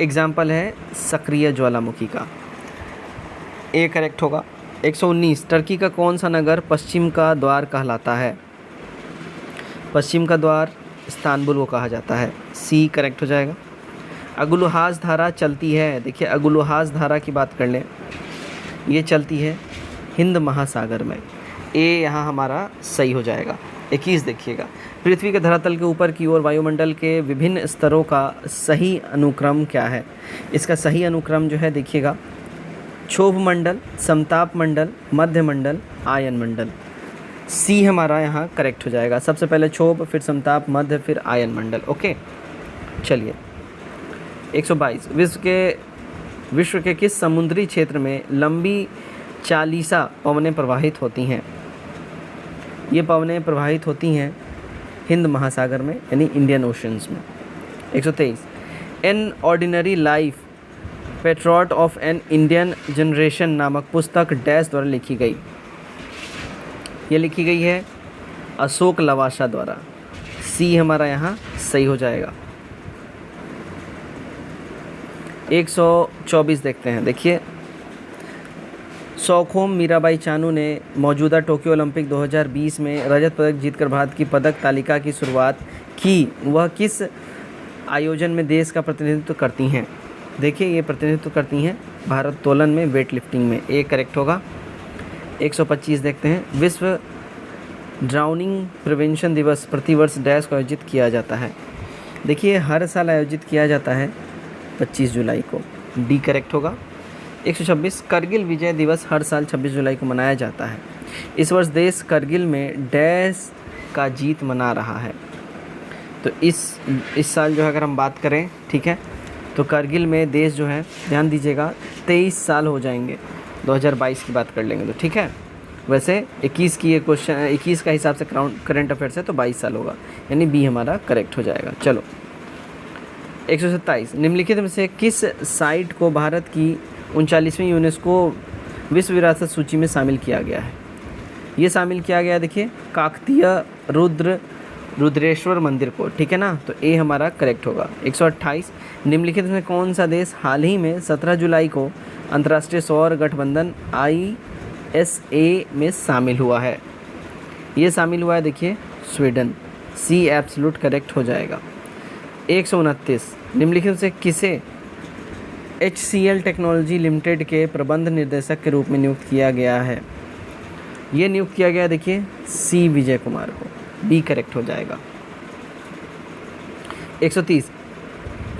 एग्जाम्पल है सक्रिय ज्वालामुखी का। ए करेक्ट होगा। 119, टर्की का कौन सा नगर पश्चिम का द्वार कहलाता है? पश्चिम का द्वार इस्तांबुल को कहा जाता है। सी करेक्ट हो जाएगा। अगुलहाज धारा चलती है, देखिए अगुलहाज धारा की बात कर लें, ये चलती है हिंद महासागर में। ए यहाँ हमारा सही हो जाएगा। 21 देखिएगा, पृथ्वी के धरातल के ऊपर की ओर वायुमंडल के विभिन्न स्तरों का सही अनुक्रम क्या है? इसका सही अनुक्रम जो है देखिएगा क्षोभ मंडल, समताप मंडल, मध्य मंडल, आयन मंडल। सी हमारा यहाँ करेक्ट हो जाएगा। सबसे पहले क्षोभ, फिर समताप, मध्य, फिर आयन मंडल। ओके चलिए 122, विश्व के किस समुद्री क्षेत्र में लंबी चालीसा पवनें प्रवाहित होती हैं? ये पवनें प्रवाहित होती हैं हिंद महासागर में यानी इंडियन ओशंस में। 123, an ordinary life patriot of an Indian generation नामक पुस्तक डैश द्वारा लिखी गई। ये लिखी गई है अशोक लवासा द्वारा। सी हमारा यहाँ सही हो जाएगा। 124 देखते हैं। देखिए, सौखोम मीराबाई चानू ने मौजूदा टोक्यो ओलंपिक 2020 में रजत पदक जीतकर भारत की पदक तालिका की शुरुआत की। वह किस आयोजन में देश का प्रतिनिधित्व करती हैं? देखिए, ये प्रतिनिधित्व करती हैं भारोत्तोलन में, वेट लिफ्टिंग में। ए करेक्ट होगा। 125 देखते हैं। विश्व ड्राउनिंग प्रिवेंशन दिवस प्रतिवर्ष डैश को आयोजित किया जाता है? देखिए, हर साल आयोजित किया जाता है 25 जुलाई को। डी करेक्ट होगा। 126 करगिल विजय दिवस हर साल 26 जुलाई को मनाया जाता है। इस वर्ष देश करगिल में डैश का जीत मना रहा है। तो इस साल जो है अगर हम बात करें, ठीक है, तो करगिल में देश जो है, ध्यान दीजिएगा, 23 साल हो जाएंगे। 2022 की बात कर लेंगे तो ठीक है। वैसे 21 की ये क्वेश्चन 21 का हिसाब से करंट अफेयर्स है तो 22 साल होगा, यानी बी हमारा करेक्ट हो जाएगा। चलो 127 निम्नलिखित में से किस साइट को भारत की 39वीं यूनेस्को विश्व विरासत सूची में शामिल किया गया है? ये शामिल किया गया, देखिए, काकतीय रुद्रेश्वर मंदिर को, ठीक है ना। तो ए हमारा करेक्ट होगा। 128 निम्नलिखित में कौन सा देश हाल ही में 17 जुलाई को अंतर्राष्ट्रीय सौर गठबंधन ISA में शामिल हुआ है? ये शामिल हुआ है, देखिए, स्वीडन। सी एब्सोल्यूट करेक्ट हो जाएगा। 129 निम्नलिखित से किसे HCL टेक्नोलॉजी लिमिटेड के प्रबंध निर्देशक के रूप में नियुक्त किया गया है? ये नियुक्त किया गया, देखिए, सी विजय कुमार को। बी करेक्ट हो जाएगा। 130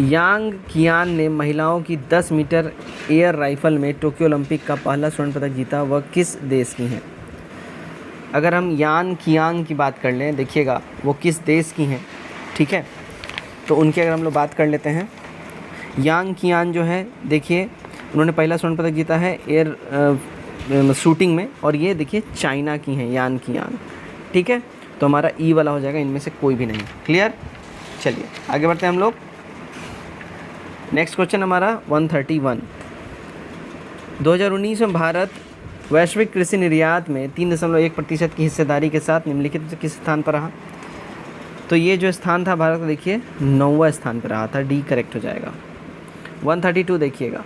यांग कियान ने महिलाओं की 10 मीटर एयर राइफल में टोक्यो ओलंपिक का पहला स्वर्ण पदक जीता। वह किस देश की हैं? अगर हम यान कियांग की बात कर लें, देखिएगा, वो किस देश की हैं, ठीक है। तो उनकी अगर हम लोग बात कर लेते हैं, यांग कियान जो है, देखिए, उन्होंने पहला स्वर्ण पदक जीता है एयर शूटिंग में, और ये देखिए चाइना की हैं यान कियान, ठीक है। तो हमारा ई वाला हो जाएगा, इनमें से कोई भी नहीं। क्लियर? चलिए आगे बढ़ते हैं हम लोग। नेक्स्ट क्वेश्चन हमारा 131। 2019 में भारत वैश्विक कृषि निर्यात में 3.1% की हिस्सेदारी के साथ निम्नलिखित में से किस स्थान पर रहा? तो ये जो स्थान था भारत का, देखिए, 9वां स्थान पर रहा था। डी करेक्ट हो जाएगा। 132 देखिएगा,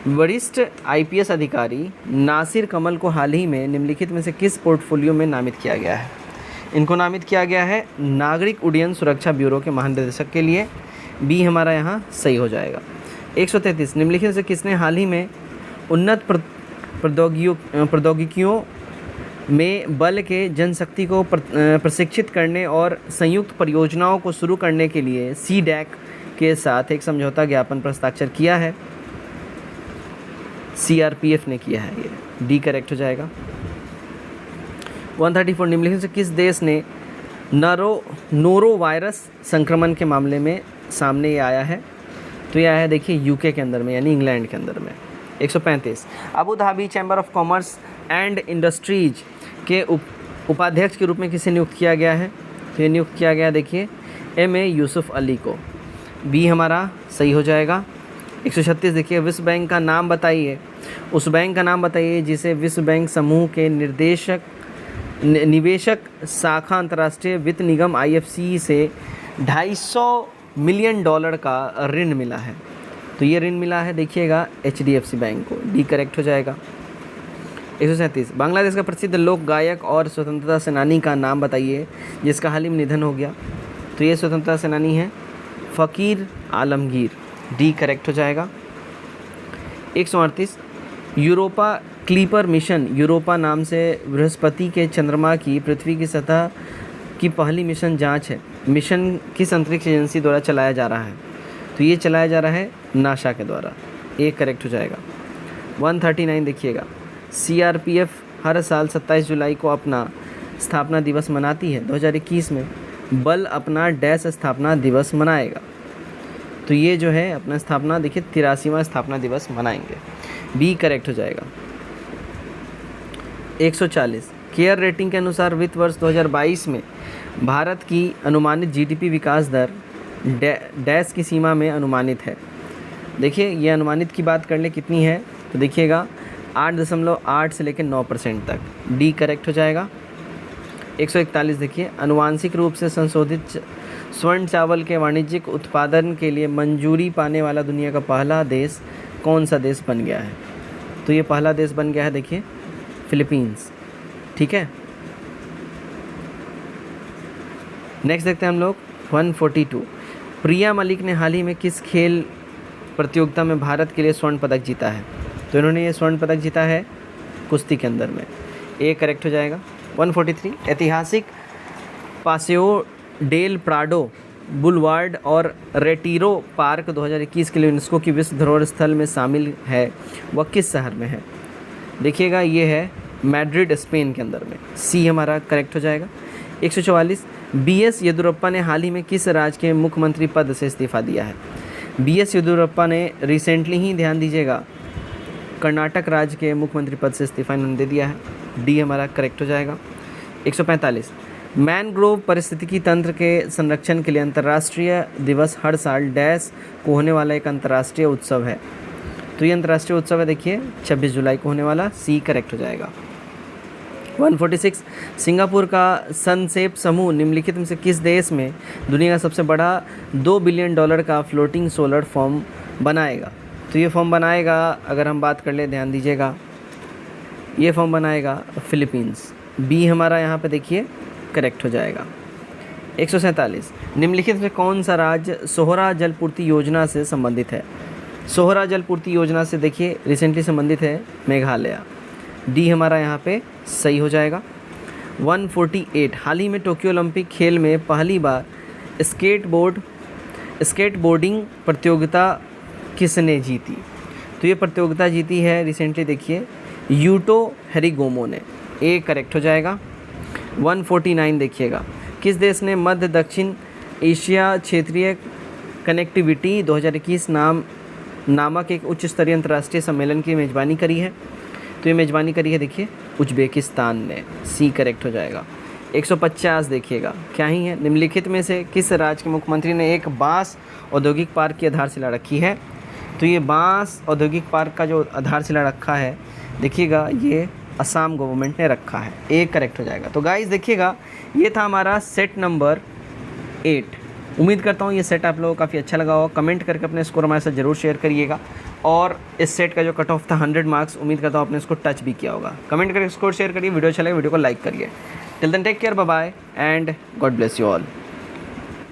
वरिष्ठ IPS अधिकारी नासिर कमल को हाल ही में निम्नलिखित में से किस पोर्टफोलियो में नामित किया गया है? इनको नामित किया गया है नागरिक उड्डयन सुरक्षा ब्यूरो के महानिदेशक के लिए। बी हमारा यहाँ सही हो जाएगा। 133 निम्नलिखित से किसने हाल ही में उन्नत प्रौद्योगिकियों में बल के जनशक्ति को प्रशिक्षित करने और संयुक्त परियोजनाओं को शुरू करने के लिए CDAC के साथ एक समझौता ज्ञापन पर हस्ताक्षर किया है? CRPF ने किया है। ये डी करेक्ट हो जाएगा। 134 निम्नलिखित से किस देश ने नोरो वायरस संक्रमण के मामले में सामने ये आया है? तो ये आया है, देखिए, UK के अंदर में, यानी इंग्लैंड के अंदर में। 135 Abu Dhabi chamber of commerce and industries के उपाध्यक्ष के रूप में किसे नियुक्त किया गया है? तो ये नियुक्त किया गया, देखिए, MA यूसुफ अली को। बी हमारा सही हो जाएगा। 136 देखिए, विश्व बैंक का नाम बताइए। उस बैंक का नाम बताइए जिसे विश्व बैंक समूह के निवेशक शाखा अंतर्राष्ट्रीय वित्त निगम IFC से $250 मिलियन का ऋण मिला है। तो ये ऋण मिला है, देखिएगा, HDFC बैंक को। डी करेक्ट हो जाएगा। 137 बांग्लादेश का प्रसिद्ध लोक गायक और स्वतंत्रता सेनानी का नाम बताइए जिसका हाल ही में निधन हो गया। तो ये स्वतंत्रता सेनानी है फ़कीर आलमगीर। डी करेक्ट हो जाएगा। 138 यूरोपा क्लीपर मिशन यूरोपा नाम से बृहस्पति के चंद्रमा की पृथ्वी की सतह की पहली मिशन जांच है। मिशन किस अंतरिक्ष एजेंसी द्वारा चलाया जा रहा है? तो ये चलाया जा रहा है नासा के द्वारा। ए करेक्ट हो जाएगा। 139 देखिएगा, CRPF हर साल 27 जुलाई को अपना स्थापना दिवस मनाती है। 2021 में बल अपना डैश स्थापना दिवस मनाएगा। तो ये जो है अपना स्थापना, देखिए, 83वां स्थापना दिवस मनाएंगे। बी करेक्ट हो जाएगा। 140 केयर रेटिंग के अनुसार वित्त वर्ष 2022 में भारत की अनुमानित GDP विकास दर डैश की सीमा में अनुमानित है। देखिए, ये अनुमानित की बात कर ले कितनी है, तो देखिएगा 8.8 से लेकर 9% तक, डी करेक्ट हो जाएगा। 141 देखिए, आनुवांशिक रूप से संशोधित स्वर्ण चावल के वाणिज्यिक उत्पादन के लिए मंजूरी पाने वाला दुनिया का पहला देश कौन सा देश बन गया है? तो ये पहला देश बन गया है देखिए फिलीपींस। ठीक है, नेक्स्ट देखते हैं हम लोग 142। प्रिया मलिक ने हाल ही में किस खेल प्रतियोगिता में भारत के लिए स्वर्ण पदक जीता है? तो इन्होंने ये स्वर्ण पदक जीता है कुश्ती के अंदर में, ए करेक्ट हो जाएगा। 143। ऐतिहासिक पासेओ डेल प्राडो बुलवार्ड और रेटीरो पार्क 2021 के लिए यूनेस्को की विश्व धरोहर स्थल में शामिल है, वह किस शहर में है? देखिएगा ये है मैड्रिड स्पेन के अंदर में, सी हमारा करेक्ट हो जाएगा। 144। बीएस येदियुरप्पा ने हाल ही में किस राज्य के मुख्यमंत्री पद से इस्तीफा दिया है? बीएस येदियुरप्पा ने रिसेंटली ही, ध्यान दीजिएगा, कर्नाटक राज्य के मुख्यमंत्री पद से इस्तीफा इन्होंने दे दिया है, डी हमारा करेक्ट हो जाएगा। 145। मैनग्रोव पारिस्थितिकी तंत्र के संरक्षण के लिए अंतर्राष्ट्रीय दिवस हर साल डैश को होने वाला एक अंतर्राष्ट्रीय उत्सव है। तो ये अंतर्राष्ट्रीय उत्सव है देखिए 26 जुलाई को होने वाला, सी करेक्ट हो जाएगा। 146। सिंगापुर का सनसेप समूह निम्नलिखित में से किस देश में दुनिया का सबसे बड़ा $2 बिलियन का फ्लोटिंग सोलर फॉर्म बनाएगा? तो ये फॉर्म बनाएगा, अगर हम बात कर ले, ध्यान दीजिएगा, ये फॉर्म बनाएगा फिलीपींस, बी हमारा यहाँ पे देखिए करेक्ट हो जाएगा। 147। निम्नलिखित में कौन सा राज्य सोहरा जलपूर्ति योजना से संबंधित है? सोहरा जलपूर्ति योजना से देखिए रिसेंटली संबंधित है मेघालय, डी हमारा यहाँ पे सही हो जाएगा। 148। हाल ही में टोक्यो ओलंपिक खेल में पहली बार स्केटबोर्डिंग प्रतियोगिता किसने जीती? तो ये प्रतियोगिता जीती है रिसेंटली देखिए यूटो हेरिगोमो ने, ए करेक्ट हो जाएगा। 149 देखिएगा, किस देश ने मध्य दक्षिण एशिया क्षेत्रीय कनेक्टिविटी 2021 नामक एक उच्च स्तरीय अंतर्राष्ट्रीय सम्मेलन की मेज़बानी करी है? तो ये मेज़बानी करी है देखिए उज्बेकिस्तान ने, सी करेक्ट हो जाएगा। 150 देखिएगा, क्या ही है, निम्नलिखित में से किस राज्य के मुख्यमंत्री ने एक बांस औद्योगिक पार्क की आधारशिला रखी है? तो ये बांस औद्योगिक पार्क का जो आधारशिला रखा है देखिएगा ये असम गवर्नमेंट ने रखा है, ए करेक्ट हो जाएगा। तो गाइस देखिएगा ये था हमारा सेट नंबर 8। उम्मीद करता हूँ ये सेट आप लोगों को काफ़ी अच्छा लगा होगा। कमेंट करके अपने स्कोर हमारे साथ ज़रूर शेयर करिएगा, और इस सेट का जो कट ऑफ था 100 मार्क्स, उम्मीद करता हूँ आपने इसको टच भी किया होगा। कमेंट करके स्कोर शेयर करिए, वीडियो अच्छा लगे वीडियो को लाइक करिए। Till then take care, bye bye and God bless you all.